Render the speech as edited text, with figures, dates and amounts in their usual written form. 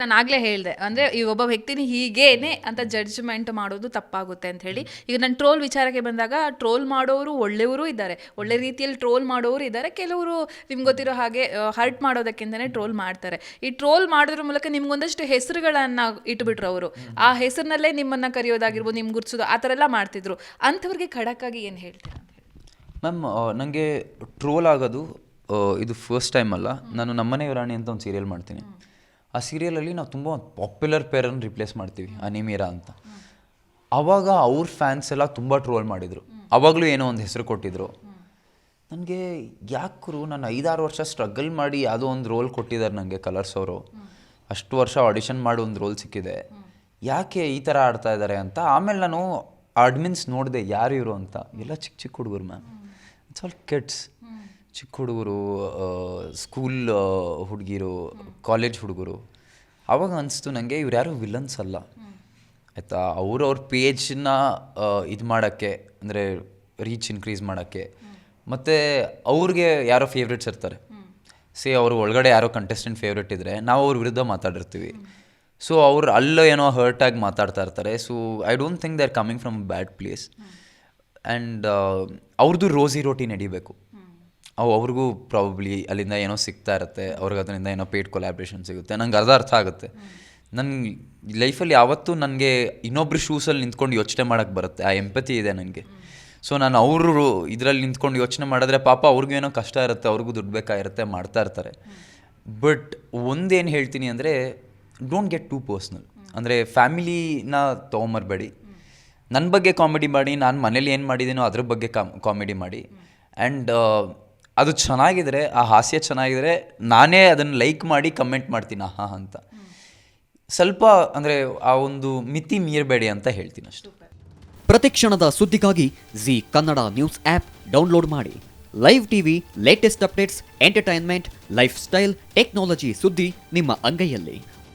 ನಾನು ಆಗಲೇ ಹೇಳಿದೆ, ಅಂದರೆ ಈ ಒಬ್ಬ ವ್ಯಕ್ತಿನ ಹೀಗೇನೆ ಅಂತ ಜಡ್ಜ್ಮೆಂಟ್ ಮಾಡೋದು ತಪ್ಪಾಗುತ್ತೆ ಅಂತ ಹೇಳಿ. ಈಗ ನಾನು ಟ್ರೋಲ್ ವಿಚಾರಕ್ಕೆ ಬಂದಾಗ, ಟ್ರೋಲ್ ಮಾಡೋರು ಒಳ್ಳೆಯವರು ಇದ್ದಾರೆ, ಒಳ್ಳೆ ರೀತಿಯಲ್ಲಿ ಟ್ರೋಲ್ ಮಾಡೋರು ಇದ್ದಾರೆ. ಕೆಲವರು ನಿಮ್ಗೆ ಗೊತ್ತಿರೋ ಹಾಗೆ ಹರ್ಟ್ ಮಾಡೋದಕ್ಕಿಂತಲೇ ಟ್ರೋಲ್ ಮಾಡ್ತಾರೆ. ಈ ಟ್ರೋಲ್ ಮಾಡೋದ್ರ ಮೂಲಕ ನಿಮ್ಗೊಂದಷ್ಟು ಹೆಸರುಗಳನ್ನು ಇಟ್ಬಿಟ್ರು ಅವರು. ಆ ಹೆಸರಿನಲ್ಲೇ ನಿಮ್ಮನ್ನು ಕರೆಯೋದಾಗಿರ್ಬೋದು, ನಿಮ್ಗೆ ಗುರ್ಸೋದು, ಆ ಥರ ಎಲ್ಲ ಮಾಡ್ತಿದ್ರು. ಅಂಥವ್ರಿಗೆ ಖಡಕ್ಕಾಗಿ ಏನು ಹೇಳ್ತೀರಾ ಅಂತ ಹೇಳಿ? ಮ್ಯಾಮ್, ನನಗೆ ಟ್ರೋಲ್ ಆಗೋದು ಇದು ಫಸ್ಟ್ ಟೈಮ್ ಅಲ್ಲ. ನಾನು ನಮ್ಮನೆ ರಾಣಿ ಅಂತ ಒಂದು ಸೀರಿಯಲ್ ಮಾಡ್ತೀನಿ. ಆ ಸೀರಿಯಲಲ್ಲಿ ನಾವು ತುಂಬ ಪಾಪ್ಯುಲರ್ ಪೇರನ್ನು ರಿಪ್ಲೇಸ್ ಮಾಡ್ತೀವಿ, ಅನಿಮೀರಾ ಅಂತ. ಆವಾಗ ಅವ್ರ ಫ್ಯಾನ್ಸ್ ಎಲ್ಲ ತುಂಬ ಟ್ರೋಲ್ ಮಾಡಿದರು. ಆವಾಗಲೂ ಏನೋ ಒಂದು ಹೆಸರು ಕೊಟ್ಟಿದ್ರು ನನಗೆ. ಯಾಕರು ನಾನು 5-6 ವರ್ಷ ಸ್ಟ್ರಗಲ್ ಮಾಡಿ ಯಾವುದೋ ಒಂದು ರೋಲ್ ಕೊಟ್ಟಿದ್ದಾರೆ ನನಗೆ ಕಲರ್ಸ್ ಅವರು. ಅಷ್ಟು ವರ್ಷ ಆಡಿಷನ್ ಮಾಡಿ ಒಂದು ರೋಲ್ ಸಿಕ್ಕಿದೆ, ಯಾಕೆ ಈ ಥರ ಆಡ್ತಾ ಇದ್ದಾರೆ ಅಂತ. ಆಮೇಲೆ ನಾನು ಅಡ್ಮಿನ್ಸ್ ನೋಡಿದೆ ಯಾರು ಇವರು ಅಂತ. ಎಲ್ಲ ಚಿಕ್ಕ ಚಿಕ್ಕ ಹುಡುಗರು ಮ್ಯಾಮ್, ಇಟ್ಸ್ ಆಲ್ ಕಿಡ್ಸ್. ಚಿಕ್ಕ ಹುಡುಗರು, ಸ್ಕೂಲ್ ಹುಡುಗಿರು, ಕಾಲೇಜ್ ಹುಡುಗರು. ಆವಾಗ ಅನಿಸ್ತು ನನಗೆ ಇವ್ರು ಯಾರು ವಿಲನ್ಸ್ ಅಲ್ಲ ಆಯಿತಾ. ಅವ್ರ ಪೇಜ್ನ ಇದು ಮಾಡೋಕ್ಕೆ, ಅಂದರೆ ರೀಚ್ ಇನ್ಕ್ರೀಸ್ ಮಾಡೋಕ್ಕೆ, ಮತ್ತು ಅವ್ರಿಗೆ ಯಾರೋ ಫೇವ್ರೇಟ್ಸ್ ಇರ್ತಾರೆ. ಅವರು ಒಳಗಡೆ ಯಾರೋ ಕಂಟೆಸ್ಟೆಂಟ್ ಫೇವ್ರೇಟ್ ಇದ್ದರೆ ನಾವು ಅವ್ರ ವಿರುದ್ಧ ಮಾತಾಡಿರ್ತೀವಿ. ಸೊ ಅವ್ರು ಅಲ್ಲೋ ಏನೋ ಹರ್ಟಾಗಿ ಮಾತಾಡ್ತಾ ಇರ್ತಾರೆ. So I don't think they are coming from bad place. And ಅವ್ರದ್ದು ರೋಸಿ ರೋಟಿ ನಡಿಬೇಕು. ಅವ್ರಿಗೂ ಪ್ರಾಬಬ್ಲಿ ಅಲ್ಲಿಂದ ಏನೋ ಸಿಗ್ತಾ ಇರುತ್ತೆ, ಅವ್ರಿಗೆ ಅದರಿಂದ ಏನೋ ಪೇಯ್ಡ್ ಕೊಲ್ಯಾಬ್ರೇಷನ್ ಸಿಗುತ್ತೆ. ನಂಗೆ ಅರ್ಥ ಆಗುತ್ತೆ. ನನ್ನ ಲೈಫಲ್ಲಿ ಯಾವತ್ತೂ ನನಗೆ ಇನ್ನೊಬ್ರು ಶೂಸಲ್ಲಿ ನಿಂತ್ಕೊಂಡು ಯೋಚನೆ ಮಾಡೋಕ್ಕೆ ಬರುತ್ತೆ, ಆ ಎಂಪತಿ ಇದೆ ನನಗೆ. ಸೊ ನಾನು ಅವರು ಇದರಲ್ಲಿ ನಿಂತ್ಕೊಂಡು ಯೋಚನೆ ಮಾಡಿದ್ರೆ ಪಾಪ ಅವ್ರಿಗೂ ಏನೋ ಕಷ್ಟ ಇರುತ್ತೆ, ಅವ್ರಿಗೂ ದುಡ್ಡು ಬೇಕಾಗಿರುತ್ತೆ, ಮಾಡ್ತಾ ಇರ್ತಾರೆ. ಬಟ್ ಒಂದೇನು ಹೇಳ್ತೀನಿ ಅಂದರೆ, ಡೋಂಟ್ ಗೆಟ್ ಟೂ ಪರ್ಸ್ನಲ್. ಅಂದರೆ ಫ್ಯಾಮಿಲಿನ ತೊಗೊಂಬರ್ಬೇಡಿ. ನನ್ನ ಬಗ್ಗೆ ಕಾಮಿಡಿ ಮಾಡಿ, ನಾನು ಮನೇಲಿ ಏನು ಮಾಡಿದ್ದೀನೋ ಅದ್ರ ಬಗ್ಗೆ ಕಾಮಿಡಿ ಮಾಡಿ. ಆ್ಯಂಡ್ ಅದು ಚೆನ್ನಾಗಿದ್ರೆ, ಆ ಹಾಸ್ಯ ಚೆನ್ನಾಗಿದ್ರೆ ನಾನೇ ಅದನ್ನು ಲೈಕ್ ಮಾಡಿ ಕಮೆಂಟ್ ಮಾಡ್ತೀನಿ ಹಾಂ ಅಂತ. ಸ್ವಲ್ಪ ಅಂದರೆ ಆ ಒಂದು ಮಿತಿ ಮೀರಬೇಡಿ ಅಂತ ಹೇಳ್ತೀನಿ ಅಷ್ಟು. ಪ್ರತಿಕ್ಷಣದ ಸುದ್ದಿಗಾಗಿ Zee Kannada news app download ಮಾಡಿ. Live TV, latest updates, entertainment, lifestyle, technology ಸುದ್ದಿ ನಿಮ್ಮ ಅಂಗೈಯಲ್ಲಿ.